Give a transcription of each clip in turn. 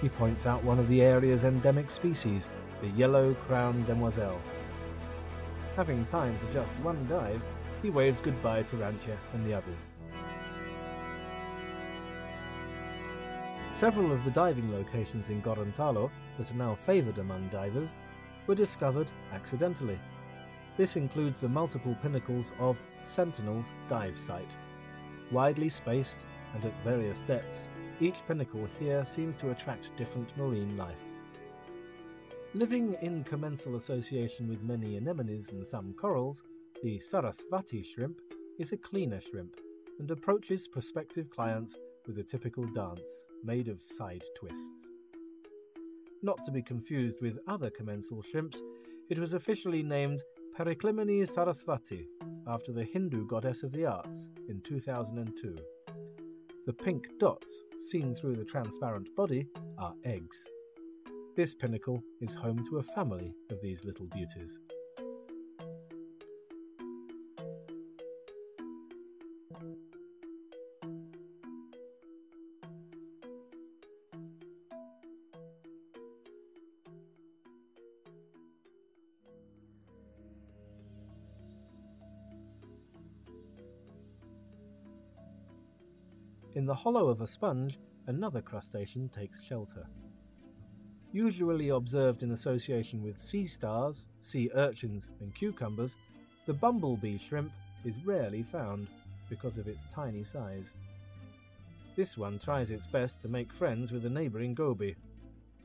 he points out one of the area's endemic species, the yellow-crowned demoiselle. Having time for just one dive, he waves goodbye to Rantia and the others. Several of the diving locations in Gorontalo that are now favoured among divers were discovered accidentally. This includes the multiple pinnacles of Sentinel's dive site. Widely spaced and at various depths, each pinnacle here seems to attract different marine life. Living in commensal association with many anemones and some corals, the Sarasvati shrimp is a cleaner shrimp and approaches prospective clients with a typical dance made of side twists. Not to be confused with other commensal shrimps, it was officially named Periclymene Sarasvati after the Hindu goddess of the arts in 2002. The pink dots seen through the transparent body are eggs. This pinnacle is home to a family of these little beauties. In the hollow of a sponge, another crustacean takes shelter. Usually observed in association with sea stars, sea urchins and cucumbers, the bumblebee shrimp is rarely found because of its tiny size. This one tries its best to make friends with the neighbouring goby.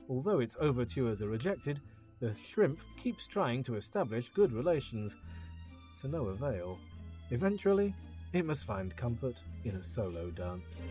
Although its overtures are rejected, the shrimp keeps trying to establish good relations, to no avail. Eventually, it must find comfort in a solo dance.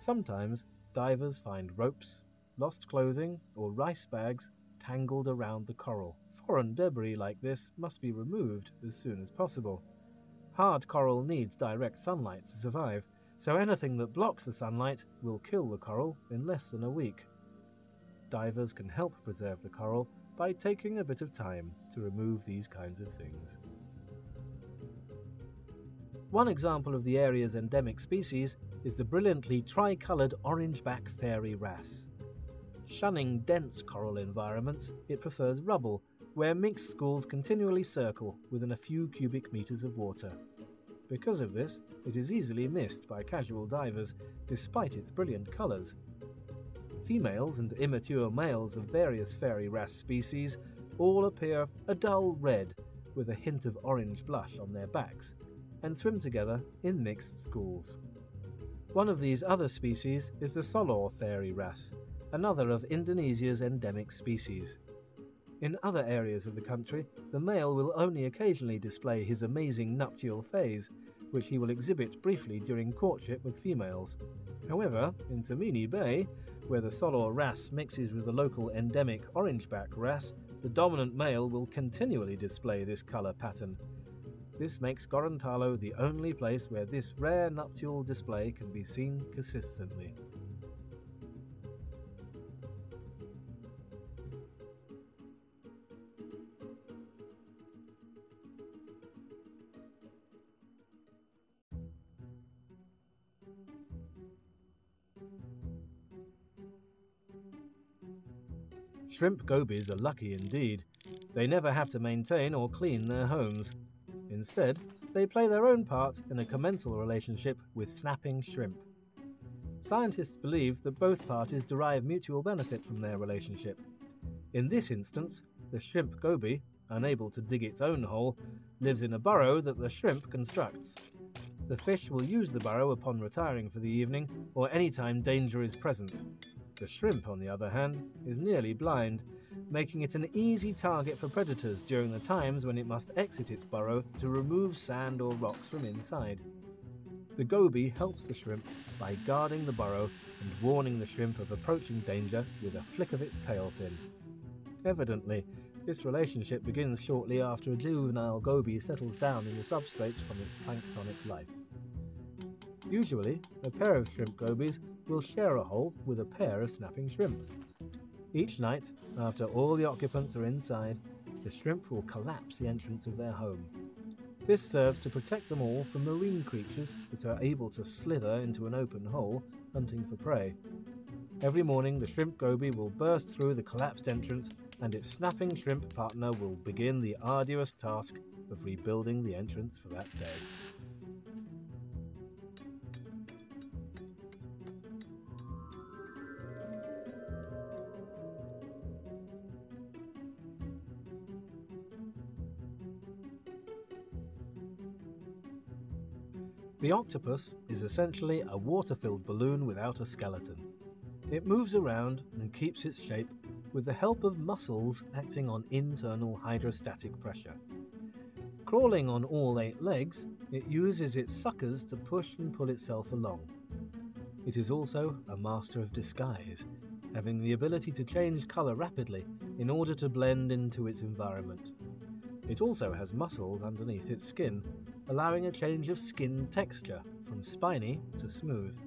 Sometimes divers find ropes, lost clothing, or rice bags tangled around the coral. Foreign debris like this must be removed as soon as possible. Hard coral needs direct sunlight to survive, so anything that blocks the sunlight will kill the coral in less than a week. Divers can help preserve the coral by taking a bit of time to remove these kinds of things. One example of the area's endemic species is the brilliantly tri-coloured orangeback fairy wrasse. Shunning dense coral environments, it prefers rubble, where mixed schools continually circle within a few cubic metres of water. Because of this, it is easily missed by casual divers, despite its brilliant colours. Females and immature males of various fairy wrasse species all appear a dull red with a hint of orange blush on their backs, and swim together in mixed schools. One of these other species is the Solor fairy wrasse, another of Indonesia's endemic species. In other areas of the country, the male will only occasionally display his amazing nuptial phase, which he will exhibit briefly during courtship with females. However, in Tamini Bay, where the Solor wrasse mixes with the local endemic orangeback wrasse, the dominant male will continually display this colour pattern. This makes Gorontalo the only place where this rare nuptial display can be seen consistently. Shrimp gobies are lucky indeed. They never have to maintain or clean their homes. Instead, they play their own part in a commensal relationship with snapping shrimp. Scientists believe that both parties derive mutual benefit from their relationship. In this instance, the shrimp goby, unable to dig its own hole, lives in a burrow that the shrimp constructs. The fish will use the burrow upon retiring for the evening or any time danger is present. The shrimp, on the other hand, is nearly blind, making it an easy target for predators during the times when it must exit its burrow to remove sand or rocks from inside. The goby helps the shrimp by guarding the burrow and warning the shrimp of approaching danger with a flick of its tail fin. Evidently, this relationship begins shortly after a juvenile goby settles down in the substrate from its planktonic life. Usually, a pair of shrimp gobies will share a hole with a pair of snapping shrimp. Each night, after all the occupants are inside, the shrimp will collapse the entrance of their home. This serves to protect them all from marine creatures that are able to slither into an open hole, hunting for prey. Every morning, the shrimp goby will burst through the collapsed entrance and its snapping shrimp partner will begin the arduous task of rebuilding the entrance for that day. The octopus is essentially a water-filled balloon without a skeleton. It moves around and keeps its shape with the help of muscles acting on internal hydrostatic pressure. Crawling on all 8 legs, it uses its suckers to push and pull itself along. It is also a master of disguise, having the ability to change colour rapidly in order to blend into its environment. It also has muscles underneath its skin, allowing a change of skin texture from spiny to smooth.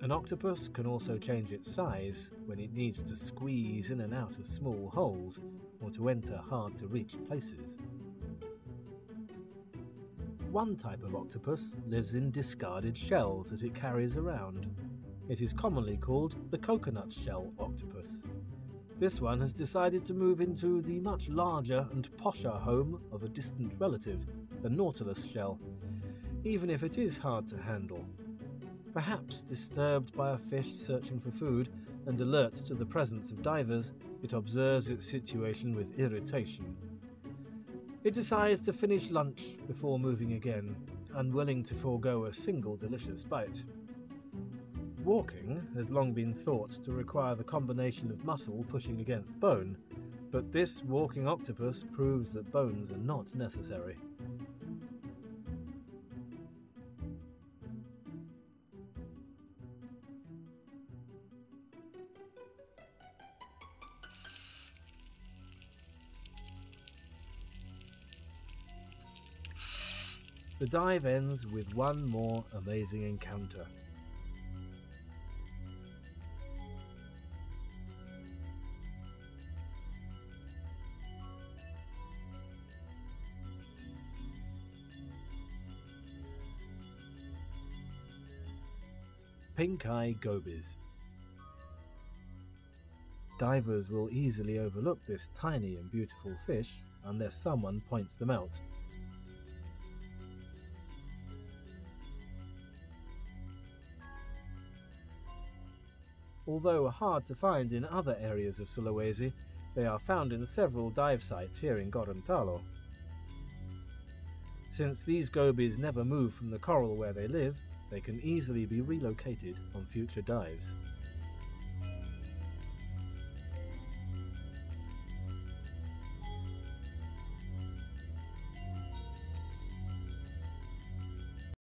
An octopus can also change its size when it needs to squeeze in and out of small holes or to enter hard-to-reach places. One type of octopus lives in discarded shells that it carries around. It is commonly called the coconut shell octopus. This one has decided to move into the much larger and posher home of a distant relative, the nautilus shell, even if it is hard to handle. Perhaps disturbed by a fish searching for food and alert to the presence of divers, it observes its situation with irritation. It decides to finish lunch before moving again, unwilling to forego a single delicious bite. Walking has long been thought to require the combination of muscle pushing against bone, but this walking octopus proves that bones are not necessary. The dive ends with one more amazing encounter. Pink-eye gobies. Divers will easily overlook this tiny and beautiful fish unless someone points them out. Although hard to find in other areas of Sulawesi, they are found in several dive sites here in Gorontalo. Since these gobies never move from the coral where they live, they can easily be relocated on future dives.